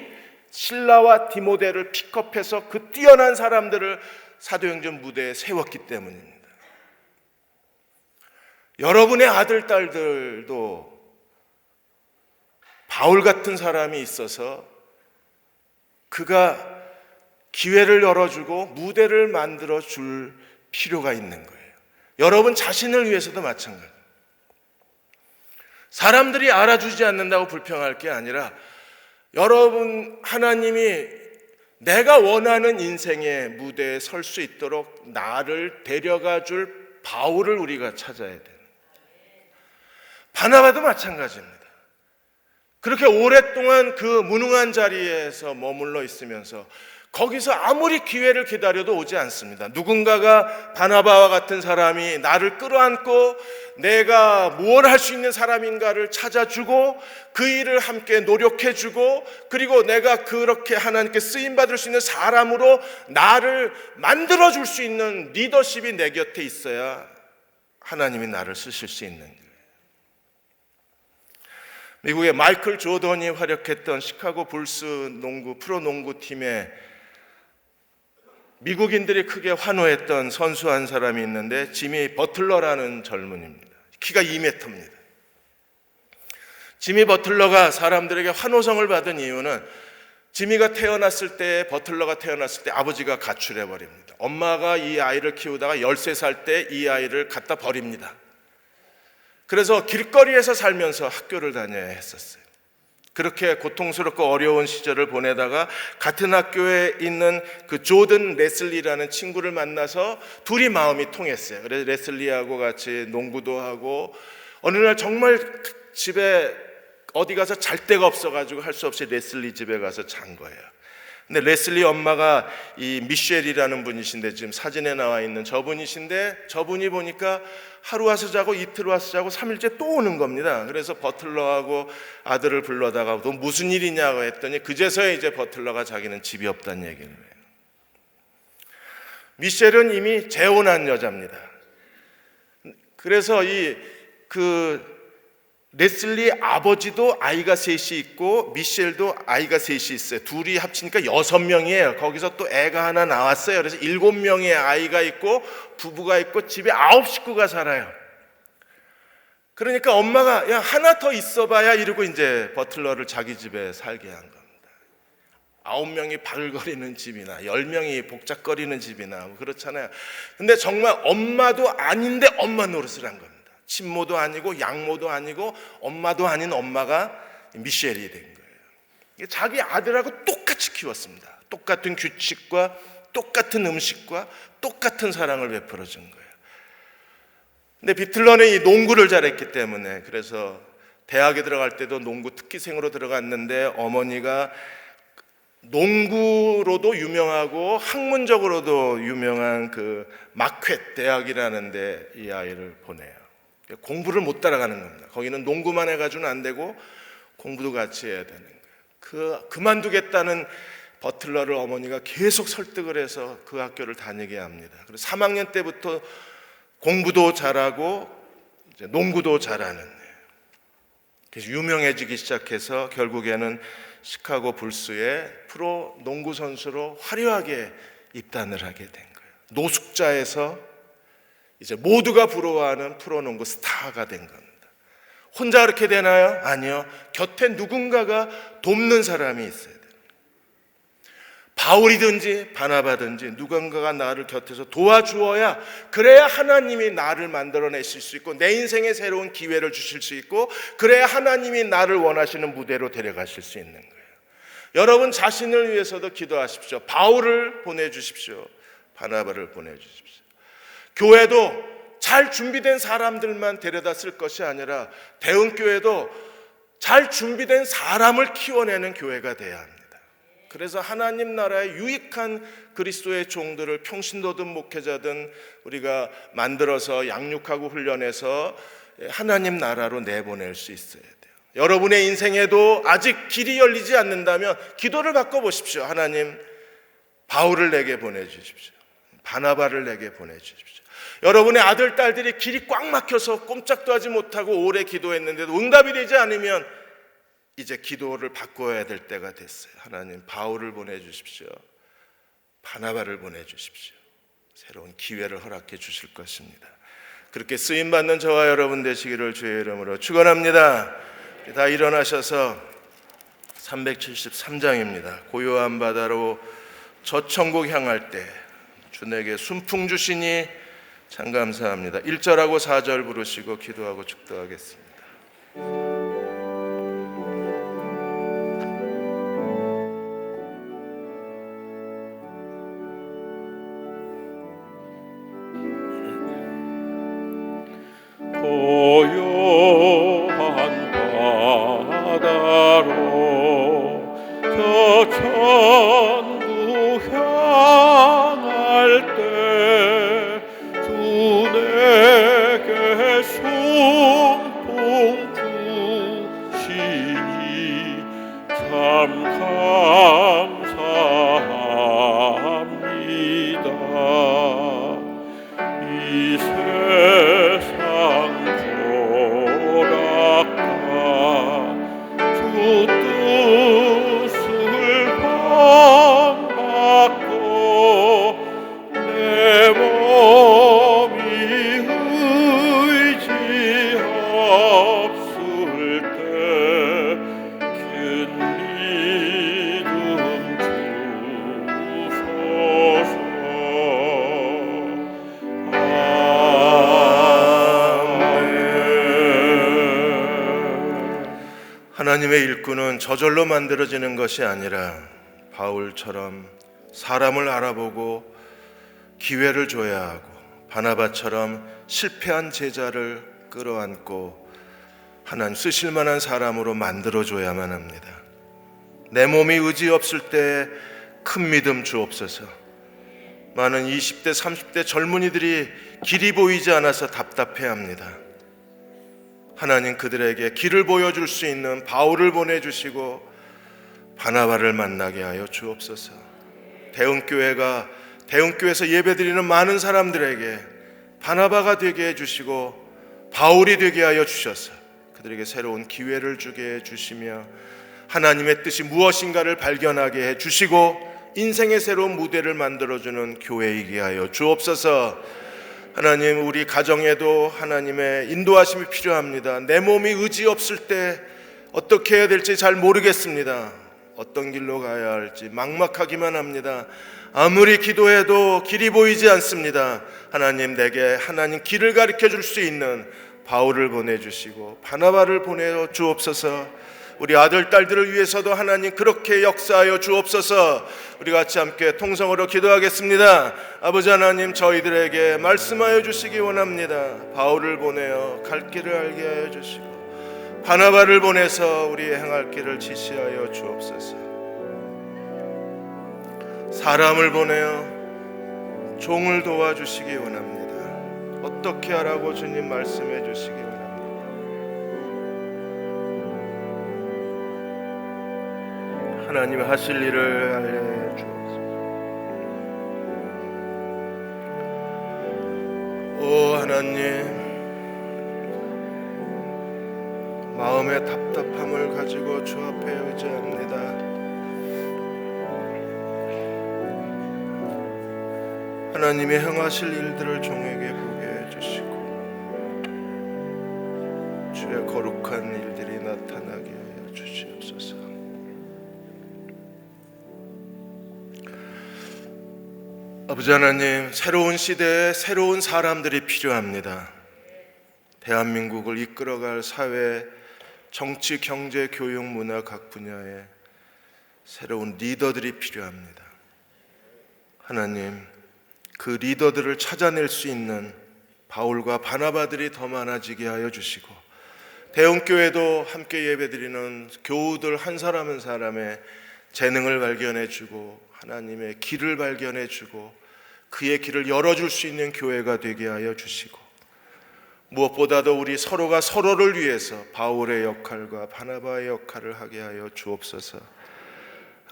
S1: 실라와 디모데를 픽업해서 그 뛰어난 사람들을 사도행전 무대에 세웠기 때문입니다. 여러분의 아들, 딸들도 바울 같은 사람이 있어서 그가 기회를 열어주고 무대를 만들어 줄 필요가 있는 거예요. 여러분 자신을 위해서도 마찬가지예요. 사람들이 알아주지 않는다고 불평할 게 아니라 여러분 하나님이 내가 원하는 인생의 무대에 설 수 있도록 나를 데려가 줄 바울을 우리가 찾아야 돼요. 바나바도 마찬가지입니다. 그렇게 오랫동안 그 무능한 자리에서 머물러 있으면서 거기서 아무리 기회를 기다려도 오지 않습니다. 누군가가 바나바와 같은 사람이 나를 끌어안고 내가 뭘 할 수 있는 사람인가를 찾아주고 그 일을 함께 노력해주고 그리고 내가 그렇게 하나님께 쓰임받을 수 있는 사람으로 나를 만들어줄 수 있는 리더십이 내 곁에 있어야 하나님이 나를 쓰실 수 있는 거예요. 미국의 마이클 조던이 활약했던 시카고 불스 농구 프로농구 팀에 미국인들이 크게 환호했던 선수 한 사람이 있는데 지미 버틀러라는 젊은이입니다. 키가 2m입니다. 지미 버틀러가 사람들에게 환호성을 받은 이유는 지미가 태어났을 때 버틀러가 태어났을 때 아버지가 가출해 버립니다. 엄마가 이 아이를 키우다가 13살 때 이 아이를 갖다 버립니다. 그래서 길거리에서 살면서 학교를 다녀야 했었어요. 그렇게 고통스럽고 어려운 시절을 보내다가 같은 학교에 있는 그 조던 레슬리라는 친구를 만나서 둘이 마음이 통했어요. 그래서 레슬리하고 같이 농구도 하고 어느 날 정말 집에 어디 가서 잘 데가 없어가지고 할 수 없이 레슬리 집에 가서 잔 거예요. 근데 레슬리 엄마가 이 미셸이라는 분이신데 지금 사진에 나와 있는 저분이신데 저분이 보니까 하루 와서 자고 이틀 와서 자고 3일째 또 오는 겁니다. 그래서 버틀러하고 아들을 불러다가 너 무슨 일이냐고 했더니 그제서야 이제 버틀러가 자기는 집이 없다는 얘기를 해요. 미셸은 이미 재혼한 여자입니다. 그래서 그 레슬리 아버지도 아이가 셋이 있고 미셸도 아이가 셋이 있어요. 둘이 합치니까 6명이에요. 거기서 또 애가 하나 나왔어요. 그래서 7명의 아이가 있고 부부가 있고 집에 9식구가 살아요. 그러니까 엄마가 야 하나 더 있어봐야 이러고 이제 버틀러를 자기 집에 살게 한 겁니다. 9명이 바글거리는 집이나 10명이 복작거리는 집이나 뭐 그렇잖아요. 근데 정말 엄마도 아닌데 엄마 노릇을 한 겁니다. 친모도 아니고 양모도 아니고 엄마도 아닌 엄마가 미셸이 된 거예요. 자기 아들하고 똑같이 키웠습니다. 똑같은 규칙과 똑같은 음식과 똑같은 사랑을 베풀어 준 거예요. 근데 비틀러는 이 농구를 잘했기 때문에 그래서 대학에 들어갈 때도 농구 특기생으로 들어갔는데 어머니가 농구로도 유명하고 학문적으로도 유명한 그 마퀻 대학이라는 데 이 아이를 보내요. 공부를 못 따라가는 겁니다. 거기는 농구만 해가지고는 안 되고 공부도 같이 해야 되는 거예요. 그만두겠다는 버틀러를 어머니가 계속 설득을 해서 그 학교를 다니게 합니다. 그래서 3학년 때부터 공부도 잘하고 이제 농구도 잘하는, 그래서 유명해지기 시작해서 결국에는 시카고 불스의 프로 농구 선수로 화려하게 입단을 하게 된 거예요. 노숙자에서 이제 모두가 부러워하는 프로농구 스타가 된 겁니다. 혼자 그렇게 되나요? 아니요. 곁에 누군가가 돕는 사람이 있어야 돼요. 바울이든지 바나바든지 누군가가 나를 곁에서 도와주어야, 그래야 하나님이 나를 만들어내실 수 있고 내 인생에 새로운 기회를 주실 수 있고, 그래야 하나님이 나를 원하시는 무대로 데려가실 수 있는 거예요. 여러분 자신을 위해서도 기도하십시오. 바울을 보내주십시오. 바나바를 보내주십시오. 교회도 잘 준비된 사람들만 데려다 쓸 것이 아니라 대흥교회도 잘 준비된 사람을 키워내는 교회가 돼야 합니다. 그래서 하나님 나라의 유익한 그리스도의 종들을 평신도든 목회자든 우리가 만들어서 양육하고 훈련해서 하나님 나라로 내보낼 수 있어야 돼요. 여러분의 인생에도 아직 길이 열리지 않는다면 기도를 바꿔보십시오. 하나님, 바울을 내게 보내주십시오. 바나바를 내게 보내주십시오. 여러분의 아들, 딸들이 길이 꽉 막혀서 꼼짝도 하지 못하고 오래 기도했는데도 응답이 되지 않으면 이제 기도를 바꿔야 될 때가 됐어요. 하나님, 바울을 보내주십시오. 바나바를 보내주십시오. 새로운 기회를 허락해 주실 것입니다. 그렇게 쓰임받는 저와 여러분 되시기를 주의 이름으로 축원합니다. 다 일어나셔서 373장입니다. 고요한 바다로 저 천국 향할 때 주 내게 순풍 주시니 참 감사합니다. 1절하고 4절 부르시고 기도하고 축도하겠습니다.
S2: 고요한 바다로 저 천국 향할 때 주 내게 순풍 주시니 참 감사합니다. 이 세상 주 뜻을 본받고 내 몸이 의지 없을 때 큰 믿음 주소서.
S1: 하나님의 일꾼은 저절로 만들어지는 것이 아니라 바울처럼 사람을 알아보고 기회를 줘야 하고, 바나바처럼 실패한 제자를 끌어안고 하나님 쓰실 만한 사람으로 만들어줘야만 합니다. 내 몸이 의지 없을 때 큰 믿음 주옵소서. 많은 20대 30대 젊은이들이 길이 보이지 않아서 답답해합니다. 하나님, 그들에게 길을 보여줄 수 있는 바울을 보내주시고 바나바를 만나게 하여 주옵소서. 대흥교회에서 예배드리는 많은 사람들에게 바나바가 되게 해주시고 바울이 되게 하여 주셔서 그들에게 새로운 기회를 주게 해 주시며 하나님의 뜻이 무엇인가를 발견하게 해 주시고 인생의 새로운 무대를 만들어주는 교회이게 하여 주옵소서. 하나님, 우리 가정에도 하나님의 인도하심이 필요합니다. 내 몸이 의지 없을 때 어떻게 해야 될지 잘 모르겠습니다. 어떤 길로 가야 할지 막막하기만 합니다. 아무리 기도해도 길이 보이지 않습니다. 하나님, 내게 하나님 길을 가르쳐 줄 수 있는 바울을 보내주시고 바나바를 보내어 주옵소서. 우리 아들 딸들을 위해서도 하나님 그렇게 역사하여 주옵소서. 우리 같이 함께 통성으로 기도하겠습니다. 아버지 하나님, 저희들에게 말씀하여 주시기 원합니다. 바울을 보내어 갈 길을 알게 하여 주시고 바나바를 보내서 우리의 행할 길을 지시하여 주옵소서. 사람을 보내어 종을 도와주시기 원합니다. 어떻게 하라고 주님 말씀해 주시기 원합니다. 하나님 하실 일을 알려 주옵소서. 오 하나님, 마음의 답답함을 가지고 주 앞에 의지합니다. 하나님의 행하실 일들을 종에게 보게 해주시고 주의 거룩한 일들이 나타나게 하여 주시옵소서. 아버지 하나님, 새로운 시대에 새로운 사람들이 필요합니다. 대한민국을 이끌어갈 사회, 정치, 경제, 교육, 문화 각 분야에 새로운 리더들이 필요합니다. 하나님, 그 리더들을 찾아낼 수 있는 바울과 바나바들이 더 많아지게 하여 주시고 대형교회도 함께 예배드리는 교우들 한 사람 한 사람의 재능을 발견해 주고 하나님의 길을 발견해 주고 그의 길을 열어줄 수 있는 교회가 되게 하여 주시고 무엇보다도 우리 서로가 서로를 위해서 바울의 역할과 바나바의 역할을 하게 하여 주옵소서.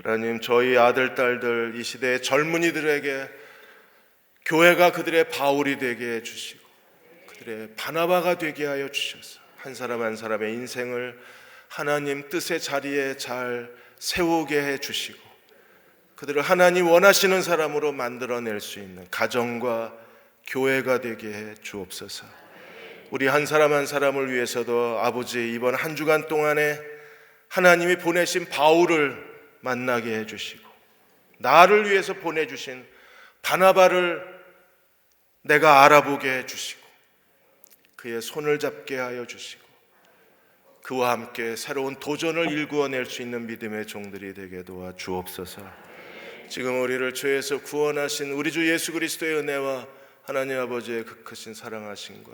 S1: 하나님, 저희 아들, 딸들, 이 시대의 젊은이들에게 교회가 그들의 바울이 되게 해주시고 그들의 바나바가 되게 하여 주셔서 한 사람 한 사람의 인생을 하나님 뜻의 자리에 잘 세우게 해주시고 그들을 하나님 원하시는 사람으로 만들어낼 수 있는 가정과 교회가 되게 해 주옵소서. 우리 한 사람 한 사람을 위해서도 아버지, 이번 한 주간 동안에 하나님이 보내신 바울을 만나게 해주시고 나를 위해서 보내주신 바나바를 내가 알아보게 해주시고 그의 손을 잡게 하여 주시고 그와 함께 새로운 도전을 일구어낼 수 있는 믿음의 종들이 되게 도와 주옵소서. 지금 우리를 죄에서 구원하신 우리 주 예수 그리스도의 은혜와 하나님 아버지의 그 크신 사랑하심과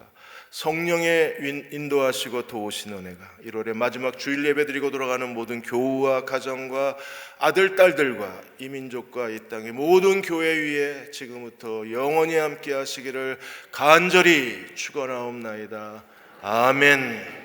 S1: 성령의 인도하시고 도우신 은혜가 1월의 마지막 주일 예배 드리고 돌아가는 모든 교우와 가정과 아들, 딸들과 이 민족과 이 땅의 모든 교회 위에 지금부터 영원히 함께 하시기를 간절히 축원하옵나이다. 아멘.